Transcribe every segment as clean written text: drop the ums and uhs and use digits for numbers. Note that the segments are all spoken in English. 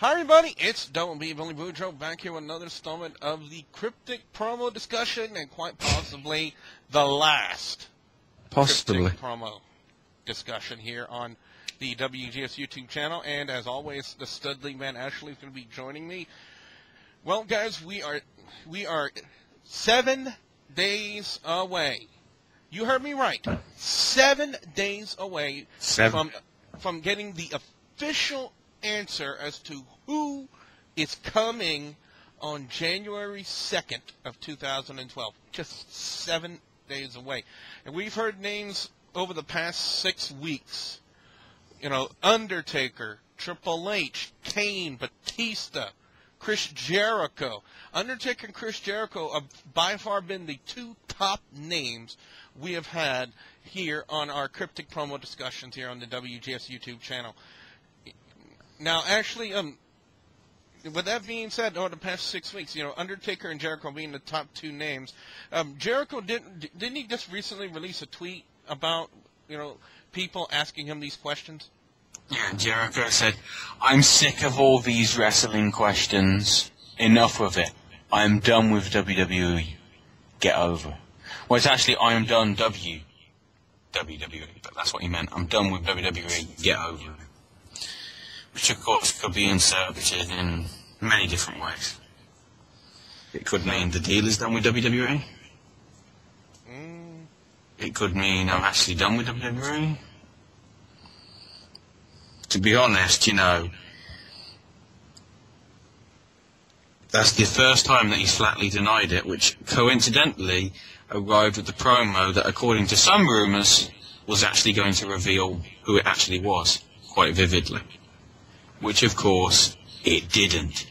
Hi everybody, it's Billy Boudreaux back here with another installment of the Cryptic promo discussion, and quite possibly the last Cryptic promo discussion here on the WGS YouTube channel. And as always, the Studley man Ashley is going to be joining me. Well, guys, we are 7 days away. You heard me right. 7 days away from getting the official answer as to who is coming on January 2nd of 2012. Just 7 days away. And we've heard names over the past 6 weeks. You know, Undertaker, Triple H, Kane, Batista, Chris Jericho. Undertaker and Chris Jericho have by far been the two top names we have had here on our Cryptic promo discussions here on the WGS YouTube channel. Now, actually, with that being said, over the past 6 weeks, you know, Undertaker and Jericho being the top two names, Jericho didn't he just recently release a tweet about, you know, people asking him these questions? Yeah, Jericho said, "I'm sick of all these wrestling questions. Enough of it. I'm done with WWE. Get over." Well, it's actually, I am done WWE, but that's what he meant. I'm done with WWE. Get over it. Which, of course, could be interpreted in many different ways. It could mean the deal is done with WWE. It could mean I'm actually done with WWE. To be honest, you know, that's the first time that he's flatly denied it, which coincidentally arrived with the promo that, according to some rumours, was actually going to reveal who it actually was, quite vividly. Which, of course, it didn't.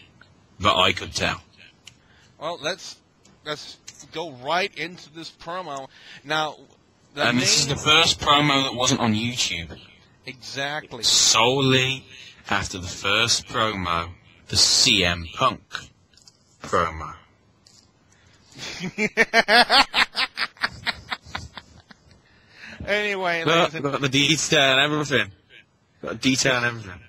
But I could tell. Well, let's go right into this promo. Now, this is the first promo that wasn't on YouTube. Exactly. Solely after the first promo, the CM Punk promo. Anyway, got the detail and everything. Got the detail and everything.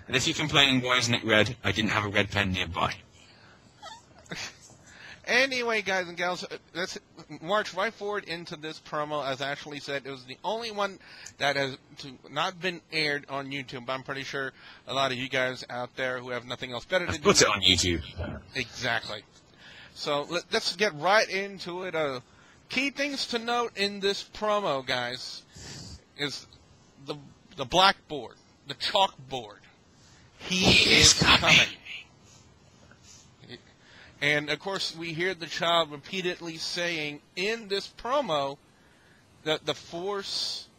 And if you're complaining, why isn't it red? I didn't have a red pen nearby. Anyway, guys and gals, let's march right forward into this promo. As Ashley said, it was the only one that has not been aired on YouTube. I'm pretty sure a lot of you guys out there who have nothing else better to do. Put it on YouTube. Exactly. So let's get right into it. Key things to note in this promo, guys, is the blackboard, the chalkboard. He is coming. And, of course, we hear the child repeatedly saying in this promo that the Force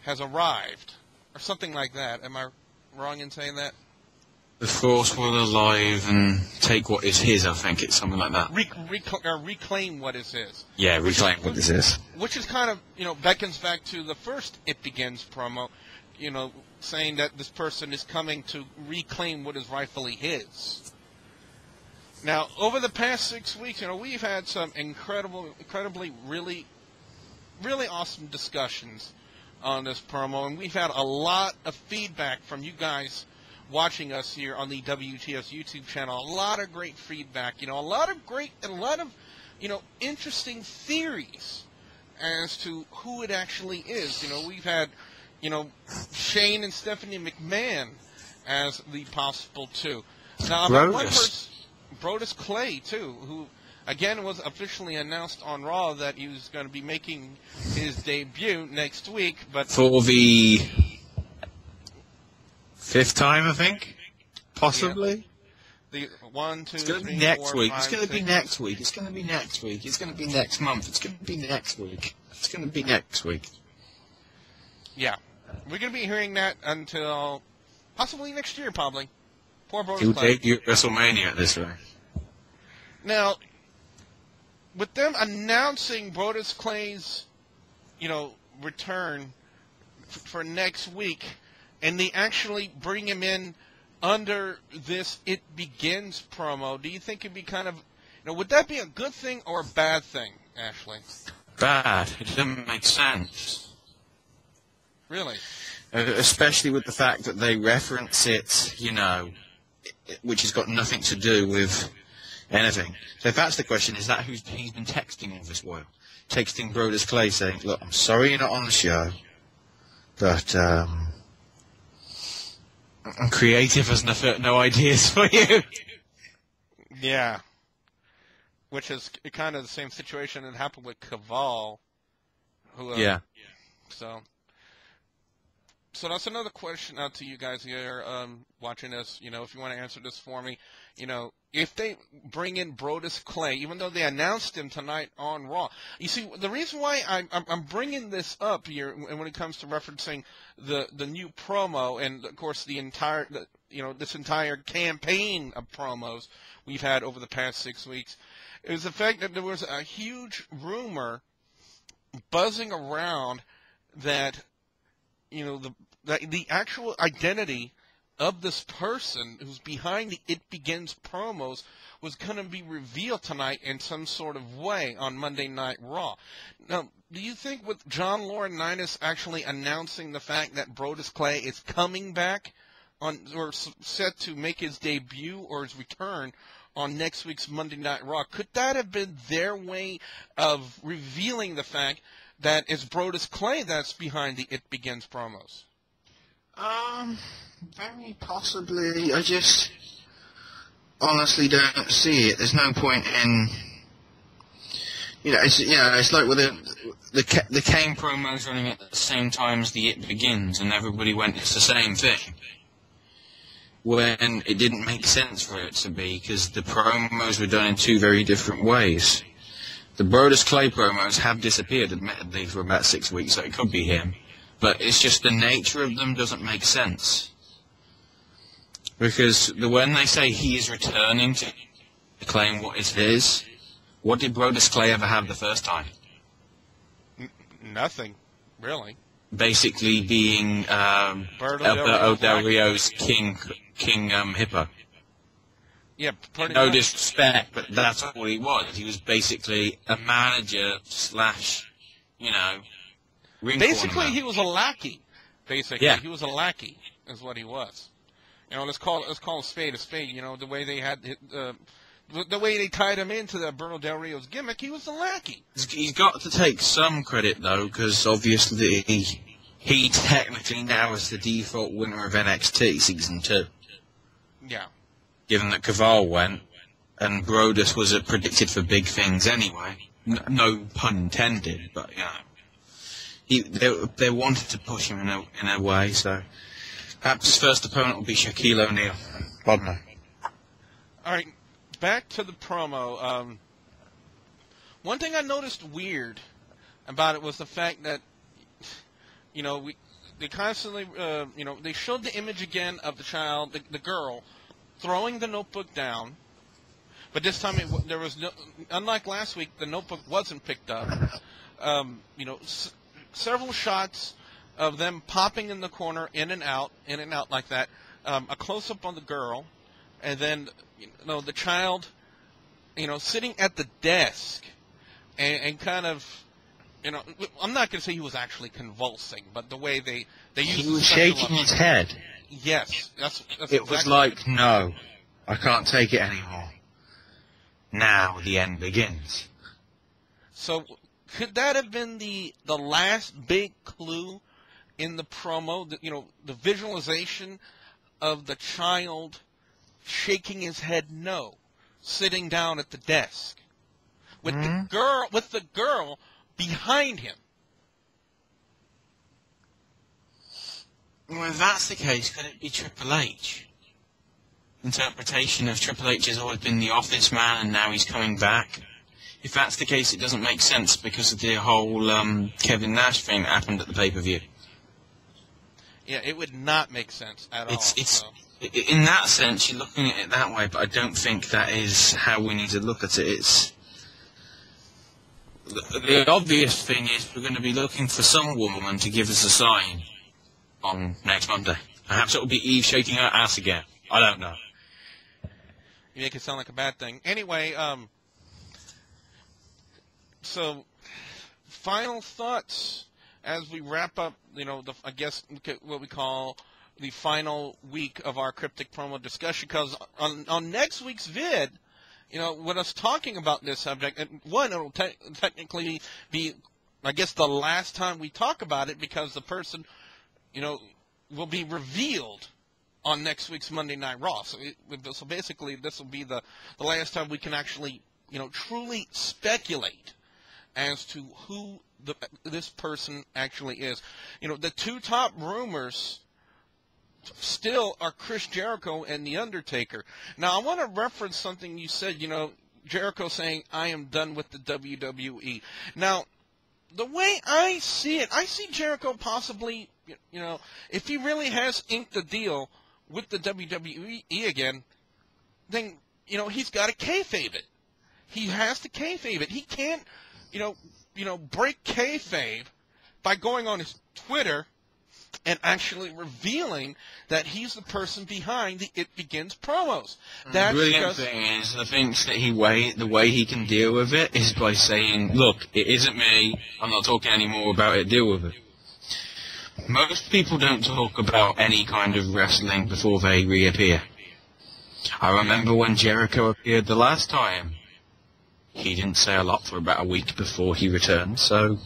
has arrived, or something like that. Am I wrong in saying that? The Force will arrive and take what is his, I think. It's something like that. Reclaim what is his. Yeah, reclaim what is his. Which is kind of, you know, beckons back to the first It Begins promo, you know, saying that this person is coming to reclaim what is rightfully his. Now, over the past 6 weeks, you know, we've had some incredibly, really awesome discussions on this promo, and we've had a lot of feedback from you guys watching us here on the WGS YouTube channel. A lot of great feedback, you know, a lot of, you know, interesting theories as to who it actually is. You know, we've had, you know, Shane and Stephanie McMahon as the possible two. Now, one person, Brodus Clay, too, who, again, was officially announced on Raw that he was going to be making his debut next week, but for the 5th time, I think? Possibly? Yeah. The 1, 2, it's going to 3, be next 4, week. 5, it's going to 6. be next week. It's going to be next week. It's going to be next month. It's going to be next week. It's going to be next week. Yeah. We're going to be hearing that until possibly next year, probably. Poor Brodus He'll Clay. debut at WrestleMania at this rate. Now, with them announcing Brodus Clay's, you know, return for next week, and they actually bring him in under this It Begins promo, do you think it'd be kind of, you know, would that be a good thing or a bad thing, Ashley? Bad. It doesn't make sense. Really? Especially with the fact that they reference it, you know, which has got nothing to do with anything. So if that's the question, is that who's he's been texting all this while? Texting Brodus Clay saying, look, I'm sorry you're not on the show, but creative has no ideas for you. Yeah. Which is kind of the same situation that happened with Caval. Who, yeah. So that's another question out to you guys here watching this. You know, if you want to answer this for me, you know, if they bring in Brodus Clay, even though they announced him tonight on Raw, you see, the reason why I'm bringing this up here, and when it comes to referencing the new promo, and of course this entire campaign of promos we've had over the past 6 weeks, is the fact that there was a huge rumor buzzing around that, you know, the actual identity of this person who's behind the It Begins promos was going to be revealed tonight in some sort of way on Monday Night Raw. Now, do you think with John Laurinaitis actually announcing the fact that Brodus Clay is coming back or set to make his debut or his return on next week's Monday Night Raw, could that have been their way of revealing the fact that it's Brodus Clay that's behind the It Begins promos? Very possibly. I just honestly don't see it. There's no point in, it's like with the Kane promos running at the same time as the It Begins, and everybody went, it's the same thing, when it didn't make sense for it to be, because the promos were done in two very different ways. The Brodus Clay promos have disappeared, admittedly, for about 6 weeks, so it could be him. But it's just the nature of them doesn't make sense. Because when they say he is returning to claim what is his, what did Brodus Clay ever have the first time? Nothing, really. Basically being Alberto Del Rio's King Hippo. Yeah, pretty no much. Disrespect, but that's all he was. He was basically a manager / ring basically, corner. he was a lackey. Basically, yeah. He was a lackey, is what he was. You know, let's call a spade a spade. You know, the way they had the way they tied him into the Alberto Del Rio's gimmick, he was a lackey. He's got to take some credit though, because obviously he technically now is the default winner of NXT Season 2. Yeah. Given that Caval went, and Brodus was predicted for big things anyway. No pun intended, but they wanted to push him in a way. So perhaps his first opponent will be Shaquille O'Neal. God no. All right, back to the promo. One thing I noticed weird about it was the fact that they constantly they showed the image again of the child, the girl, throwing the notebook down, but this time there was no. Unlike last week, the notebook wasn't picked up. Several shots of them popping in the corner, in and out like that. A close up on the girl, and then the child, sitting at the desk, and kind of. I'm not going to say he was actually convulsing, but the way they used. He was shaking his head. Yes, that's it exactly was like, no, I can't take it anymore. Now the end begins. So, could that have been the last big clue in the promo? The visualization of the child shaking his head no, sitting down at the desk with the girl behind him. Well, if that's the case, could it be Triple H? Interpretation of Triple H has always been the office man, and now he's coming back. If that's the case, it doesn't make sense because of the whole Kevin Nash thing that happened at the pay-per-view. Yeah, it would not make sense at all. In that sense, you're looking at it that way, but I don't think that is how we need to look at it. The obvious thing is we're going to be looking for some woman to give us a sign on next Monday. Perhaps it'll be Eve shaking her ass again. I don't know. You make it sound like a bad thing. Anyway, so final thoughts as we wrap up, I guess what we call the final week of our Cryptic promo discussion, because on next week's vid, with us talking about this subject, and one, it'll technically be, I guess, the last time we talk about it, because the person, will be revealed on next week's Monday Night Raw. So basically, this will be the last time we can actually, truly speculate as to who this person actually is. The two top rumors still are Chris Jericho and The Undertaker. Now, I want to reference something you said, Jericho saying, "I am done with the WWE." Now, the way I see it, I see Jericho possibly, if he really has inked the deal with the WWE again, then, he's got to kayfabe it. He has to kayfabe it. He can't, break kayfabe by going on his Twitter and actually revealing that he's the person behind the It Begins promos. The brilliant thing is, I think that the way he can deal with it is by saying, "Look, it isn't me. I'm not talking anymore about it. Deal with it." Most people don't talk about any kind of wrestling before they reappear. I remember when Jericho appeared the last time. He didn't say a lot for about a week before he returned, so...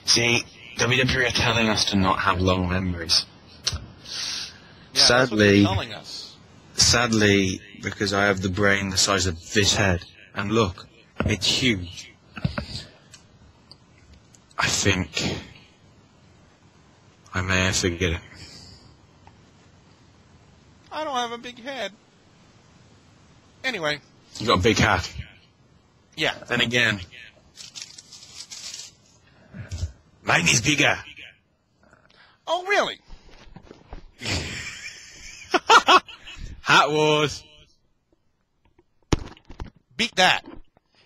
See, WWE are telling us to not have long memories. Yeah, that's what they're telling us. Sadly, because I have the brain the size of this head, and look, it's huge. I think I may have forget it. I don't have a big head. Anyway. You got a big hat. Yeah. Then again, mine is bigger. Oh, really? Hat wars. Beat that.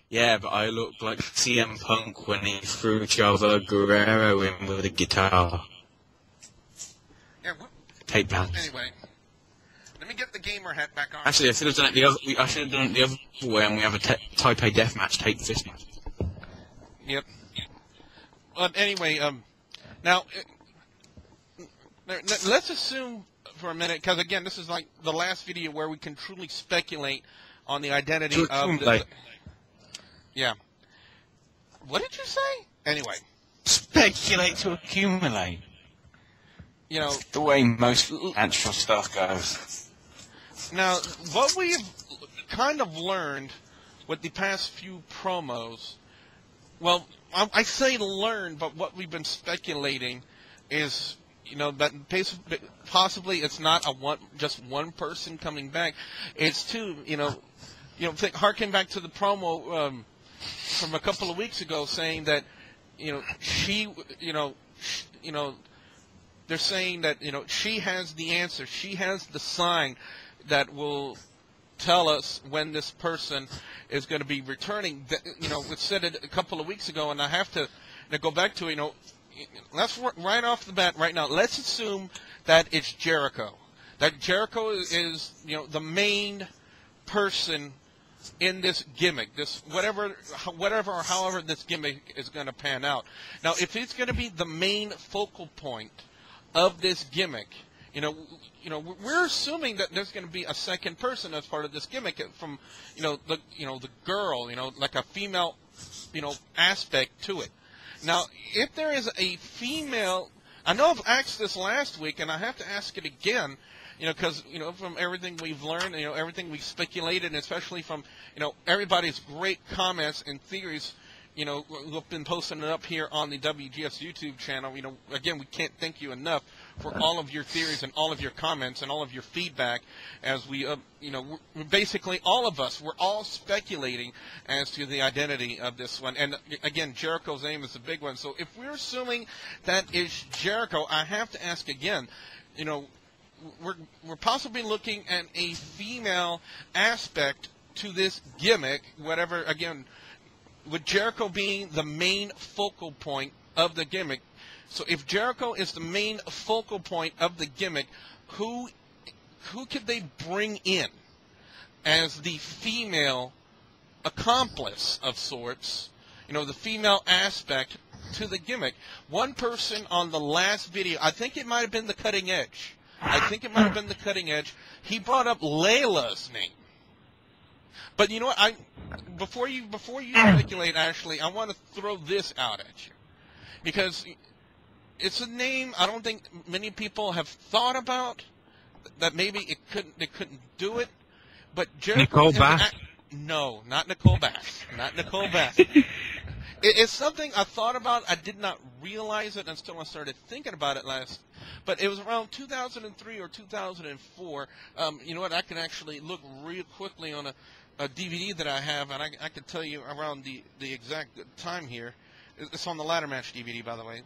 Yeah, but I look like CM Punk when he threw Chavo Guerrero in with a guitar. Yeah, Tape balance. Anyway, let me get the gamer hat back on. Actually, I should have done it the other way, and we have a Taipei deathmatch, tape fist match. Yep. But anyway, now let's assume for a minute, because again, this is like the last video where we can truly speculate on the identity of the. Yeah. What did you say? Anyway. Speculate to accumulate. The way most natural stuff goes. Now, what we've kind of learned with the past few promos, well, I say learned, but what we've been speculating is, that possibly it's not just one person coming back. It's two, harken back to the promo from a couple of weeks ago saying that, they're saying that, she has the answer. She has the sign that will tell us when this person is going to be returning. We said it a couple of weeks ago, and I have to go back to it. Let's right off the bat right now, let's assume that it's Jericho. That Jericho is the main person in this gimmick, this whatever or however this gimmick is going to pan out. Now, if it's going to be the main focal point of this gimmick, we're assuming that there's going to be a second person as part of this gimmick from, the girl, like a female, aspect to it. Now, if there is a female, I know I've asked this last week, and I have to ask it again, because, from everything we've learned, everything we've speculated, and especially from, everybody's great comments and theories, who've been posting it up here on the WGS YouTube channel. Again, we can't thank you enough for all of your theories and all of your comments and all of your feedback as we, we're basically all of us, we're all speculating as to the identity of this one. And again, Jericho's name is a big one. So if we're assuming that is Jericho, I have to ask again, we're possibly looking at a female aspect to this gimmick, whatever, again, with Jericho being the main focal point of the gimmick. So if Jericho is the main focal point of the gimmick, who could they bring in as the female accomplice of sorts, the female aspect to the gimmick. One person on the last video, I think it might have been the Cutting Edge. He brought up Layla's name. But you know what? Before you speculate, Ashley, I want to throw this out at you, because it's a name I don't think many people have thought about. That maybe they couldn't do it, but Jericho. Nicole Bass? No, not Nicole Bass. Not Nicole Bass. It's something I thought about. I did not realize it until I started thinking about it last. But it was around 2003 or 2004. You know what? I can actually look real quickly on a DVD that I have, and I can tell you around the exact time here. It's on the ladder match DVD, by the way.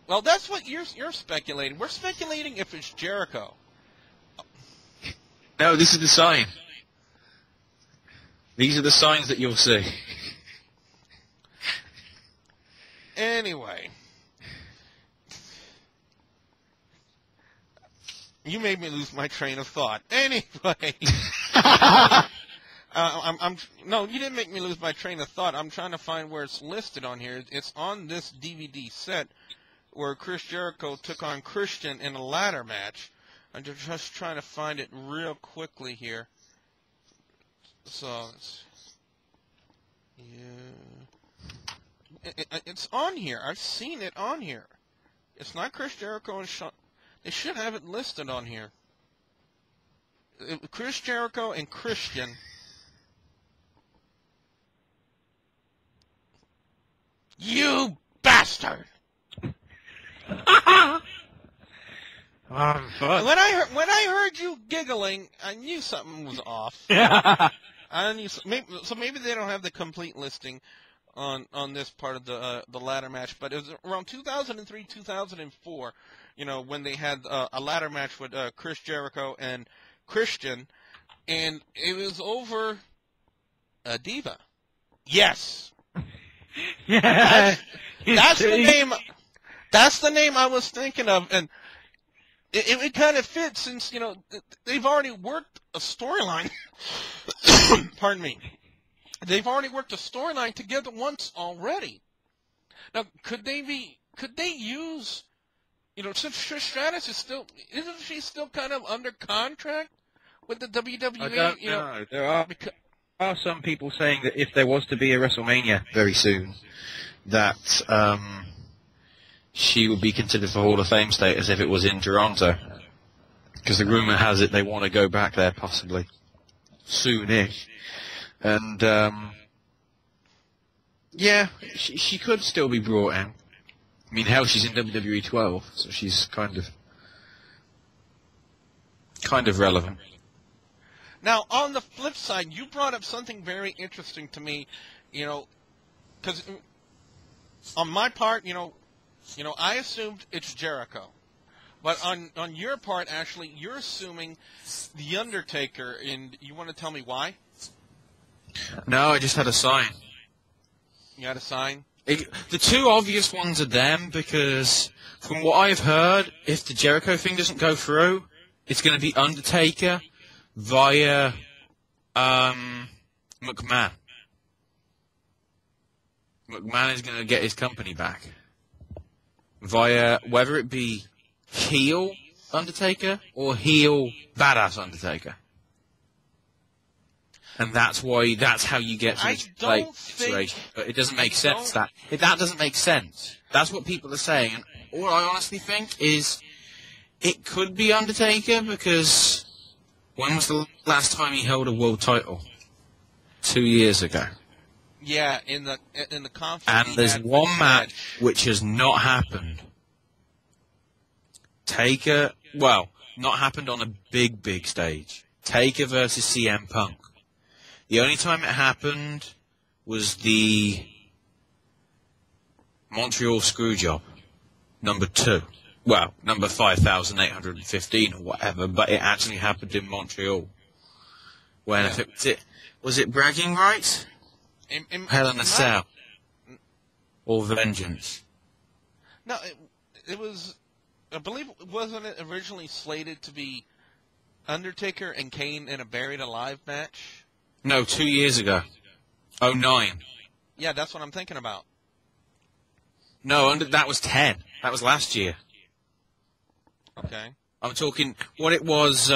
Well, that's what you're speculating. We're speculating if it's Jericho. No, this is the sign. These are the signs that you'll see. Anyway. You made me lose my train of thought. Anyway. No, you didn't make me lose my train of thought. I'm trying to find where it's listed on here. It's on this DVD set where Chris Jericho took on Christian in a ladder match. I'm just trying to find it real quickly here. So, it's on here. I've seen it on here. It's not Chris Jericho and Shawn. They should have it listed on here. Chris Jericho and Christian. You bastard! When I heard you giggling, I knew something was off. I knew maybe they don't have the complete listing on this part of the ladder match, but it was around 2003, 2004. You know, when they had a ladder match with Chris Jericho and Christian, and it was over a diva. Yes. That's the name. That's the name I was thinking of, and it kind of fits since, you know, they've already worked a storyline. Pardon me. They've already worked a storyline together once already. Now, could they use, you know, since Trish Stratus isn't she still kind of under contract with the WWE? I don't know. There are some people saying that if there was to be a WrestleMania very soon, that she would be considered for Hall of Fame status if it was in Toronto. Because the rumor has it they want to go back there possibly soonish. And, yeah, she could still be brought in. I mean, hell, she's in WWE 12, so she's kind of relevant. Now, on the flip side, you brought up something very interesting to me, you know, because on my part, you know, I assumed it's Jericho. But on your part, Ashley, you're assuming The Undertaker, and you want to tell me why? No, I just had a sign. You had a sign? The two obvious ones are them, because from what I've heard, if the Jericho thing doesn't go through, it's going to be Undertaker via McMahon. McMahon is going to get his company back via whether it be heel Undertaker or heel badass Undertaker. And that's how you get to this situation. But it doesn't make sense that doesn't make sense. That's what people are saying. And all I honestly think is it could be Undertaker, because when was the last time he held a world title? 2 years ago. Yeah, in the conflict. And there's one match which has not happened. Taker, well, not happened on a big stage. Taker versus CM Punk. The only time it happened was the Montreal Screwjob, number 2. Well, number 5,815 or whatever, but it actually happened in Montreal. When was it Bragging Rights? Hell in a Cell. Or Vengeance? No, it was, I believe, wasn't it originally slated to be Undertaker and Kane in a Buried Alive match? No, 2 years ago. 09. Yeah, that's what I'm thinking about. No, that was 10. That was last year. Okay. I'm talking what it was.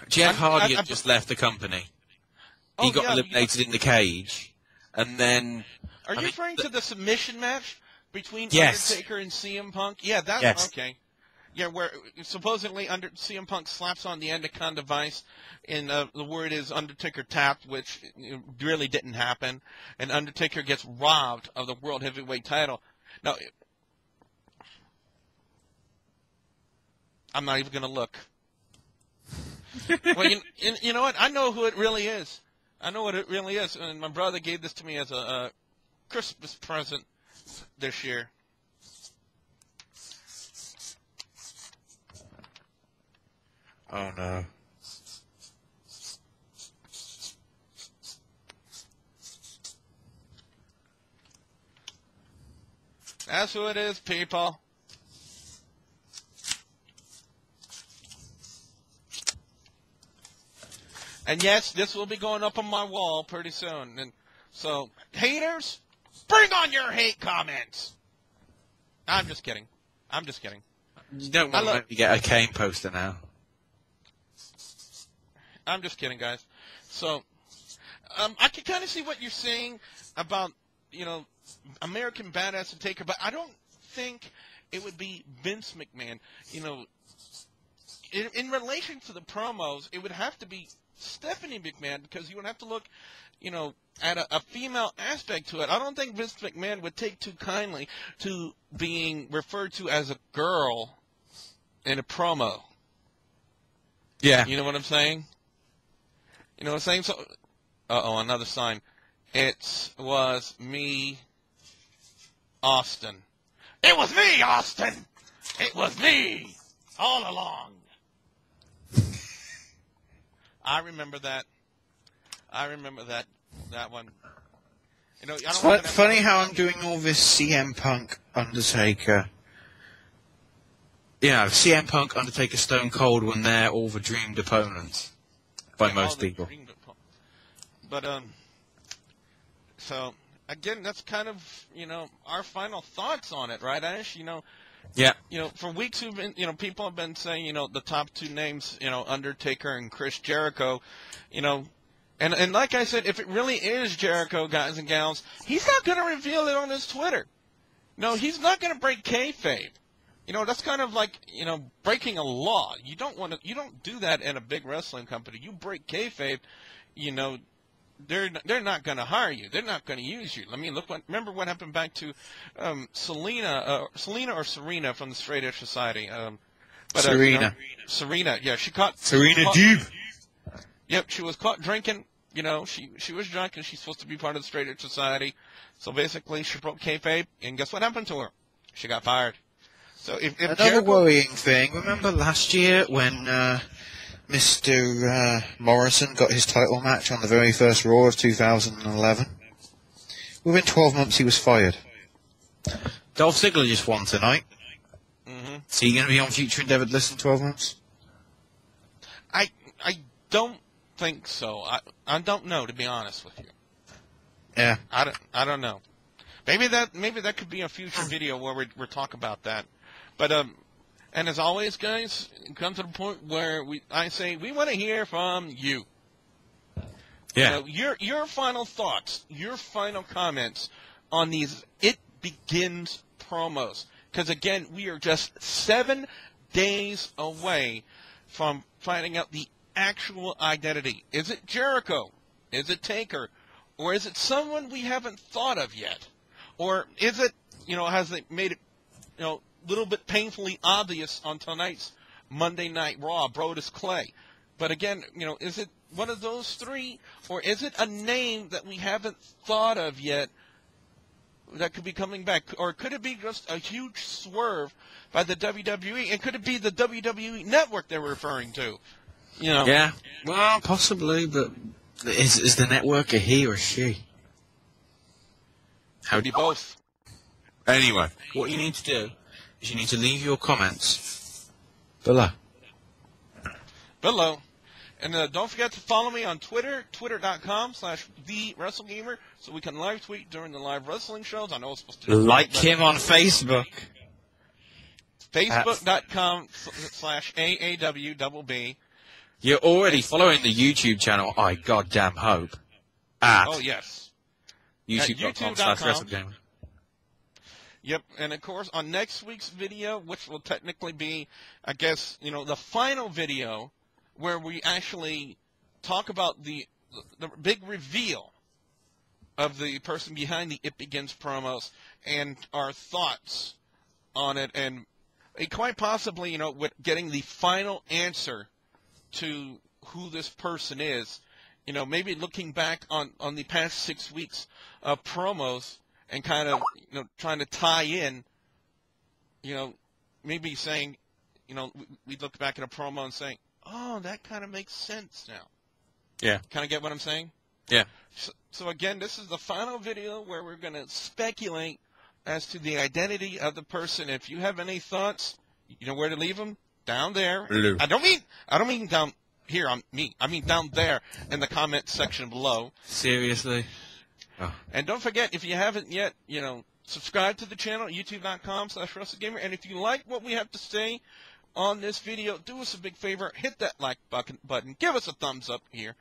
Jeff Hardy had just left the company. He got eliminated in the cage, and then. Are you referring to the submission match between Yes. Undertaker and CM Punk? Yeah, that's Yes. okay. Yeah, where supposedly CM Punk slaps on the Endicon device, and the word is Undertaker tapped, which really didn't happen, and Undertaker gets robbed of the World Heavyweight title. Now, I'm not even going to look. Well, you know what? I know who it really is. I know what it really is, and my brother gave this to me as a Christmas present this year. Oh no. That's who it is, people. And yes, this will be going up on my wall pretty soon. And so, haters, bring on your hate comments. I'm just kidding. I'm just kidding. You don't want to let me get a Kane poster now. I'm just kidding, guys. So, I can kind of see what you're saying about, American Badass and Taker, but I don't think it would be Vince McMahon. In relation to the promos, it would have to be Stephanie McMahon, because you would have to look, at a female aspect to it. I don't think Vince McMahon would take too kindly to being referred to as a girl in a promo. Yeah. You know what I'm saying? You know what I'm saying? So, another sign. It was me, Austin. It was me, Austin! It was me! All along. I remember that. That one. It's funny how I'm doing all this CM Punk, Undertaker. CM Punk, Undertaker, Stone Cold when they're all the dreamed opponents by most people. But, so, again, that's kind of, our final thoughts on it, right, Ash? Yeah. For weeks we've been, people have been saying, the top two names, Undertaker and Chris Jericho, and like I said, if it really is Jericho, guys and gals, he's not going to reveal it on his Twitter. No, he's not going to break kayfabe. That's kind of like, breaking a law. You don't do that in a big wrestling company. You break kayfabe, they're not going to hire you. They're not going to use you. I mean, remember what happened back to Selena or Serena from the Straight Edge Society. Serena. Serena, yeah, she caught Serena Deeb. Yep, she was caught drinking. She was drunk, and she's supposed to be part of the Straight Edge Society. So basically, she broke kayfabe, and guess what happened to her? She got fired. So if another worrying thing. Remember last year when Mr. Morrison got his title match on the very first Raw of 2011? Within 12 months, he was fired. Dolph Ziggler just won tonight. Mm-hmm. Is he going to be on Future Endeavour list in 12 months? I don't think so. I don't know, to be honest with you. Yeah. I don't know. Maybe that could be a future video where we talk about that. But and as always, guys, it comes to the point where I say we want to hear from you. Yeah. Your final thoughts, your final comments on these It Begins promos. Because again, we are just 7 days away from finding out the actual identity. Is it Jericho? Is it Taker? Or is it someone we haven't thought of yet? Or is it, has they made it, a little bit painfully obvious on tonight's Monday Night Raw, Brodus Clay? But again, is it one of those three? Or is it a name that we haven't thought of yet that could be coming back? Or could it be just a huge swerve by the WWE? And could it be the WWE network they're referring to? Yeah. Well, possibly, but is the network a he or she? Could be both. Anyway, what you need to do is you need to leave your comments below. And don't forget to follow me on Twitter, twitter.com/TheWrestleGamer, so we can live tweet during the live wrestling shows. I know it's supposed to like him on Facebook. Facebook.com/AAWBB. You're already following the YouTube channel, I goddamn hope. Oh, yes. YouTube.com/WrestleGamer. Yep, and of course, on next week's video, which will technically be, I guess, the final video, where we actually talk about the big reveal of the person behind the It Begins promos and our thoughts on it, and quite possibly, with getting the final answer to who this person is, maybe looking back on the past 6 weeks of promos and kind of, trying to tie in, maybe saying, we look back at a promo and saying, oh, that kind of makes sense now. Yeah. Kind of get what I'm saying? Yeah. So again, this is the final video where we're going to speculate as to the identity of the person. If you have any thoughts, you know where to leave them? Down there. Hello. I don't mean down here on me. I mean down there in the comment section below. Seriously? Oh. And don't forget, if you haven't yet, subscribe to the channel, youtube.com/WrestleGamer. And if you like what we have to say on this video, do us a big favor, hit that like button, give us a thumbs up here,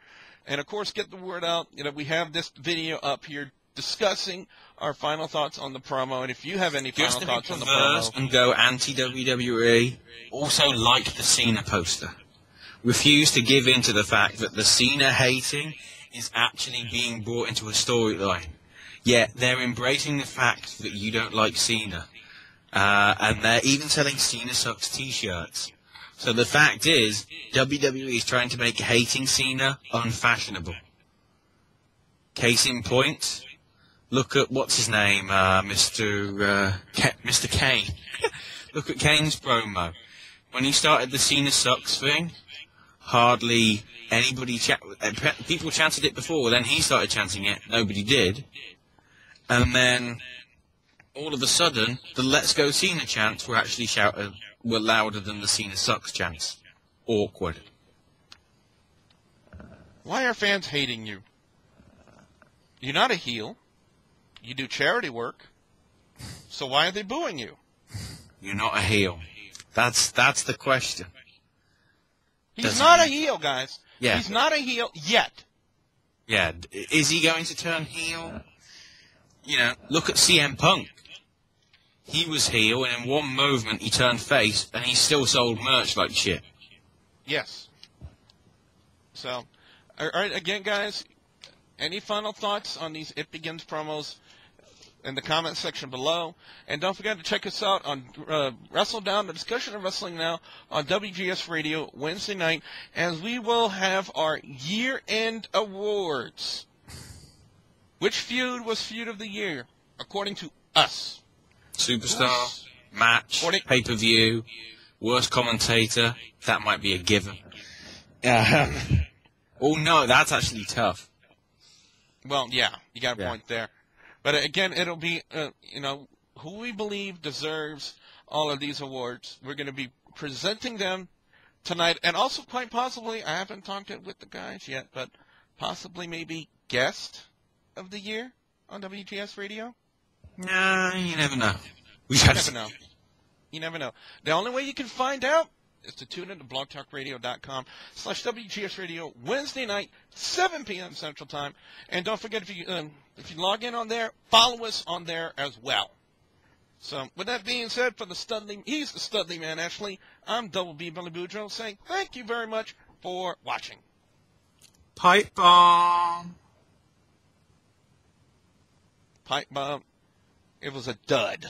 and of course get the word out. We have this video up here discussing our final thoughts on the promo, and if you have any final thoughts on the promo, and go anti-WWE, also like the Cena poster. Refuse to give in to the fact that the Cena hating is actually being brought into a storyline. Yet they're embracing the fact that you don't like Cena. And they're even selling Cena Sucks t-shirts. So the fact is, WWE is trying to make hating Cena unfashionable. Case in point, look at, what's his name, Mr. Kane. Look at Kane's promo. When he started the Cena Sucks thing, hardly anybody, people chanted it before, then he started chanting it, nobody did. And then all of a sudden, the Let's Go Cena chants were louder than the Cena Sucks chants. Awkward. why are fans hating you? You're not a heel. You do charity work. So why are they booing you? You're not a heel. That's the question. He's not a heel, guys. Yeah. He's not a heel yet. Yeah. Is he going to turn heel? Look at CM Punk. He was heel, and in one movement he turned face, and he still sold merch like shit. Yes. So, all right, again, guys, any final thoughts on these It Begins promos in the comment section below? And don't forget to check us out on Wrestle Down, the discussion of wrestling now, on WGS Radio Wednesday night, as we will have our year-end awards. Which feud was feud of the year, according to us? Superstar, match, pay-per-view, worst commentator. That might be a given. Oh, no, that's actually tough. Well, yeah, you got a point there. But again, it'll be, who we believe deserves all of these awards. We're going to be presenting them tonight. And also, quite possibly, I haven't talked it with the guys yet, but possibly maybe guest of the year on WGS Radio? Nah, you never know. You never know. The only way you can find out is to tune in to blogtalkradio.com/WGS Radio Wednesday night, 7 p.m. Central Time. And don't forget, if you log in on there, follow us on there as well. So, with that being said, for the Studley, he's the Studley Man, Ashley. I'm Double B Billy Boudreaux saying thank you very much for watching. Pipe bomb. Pipe bomb. It was a dud.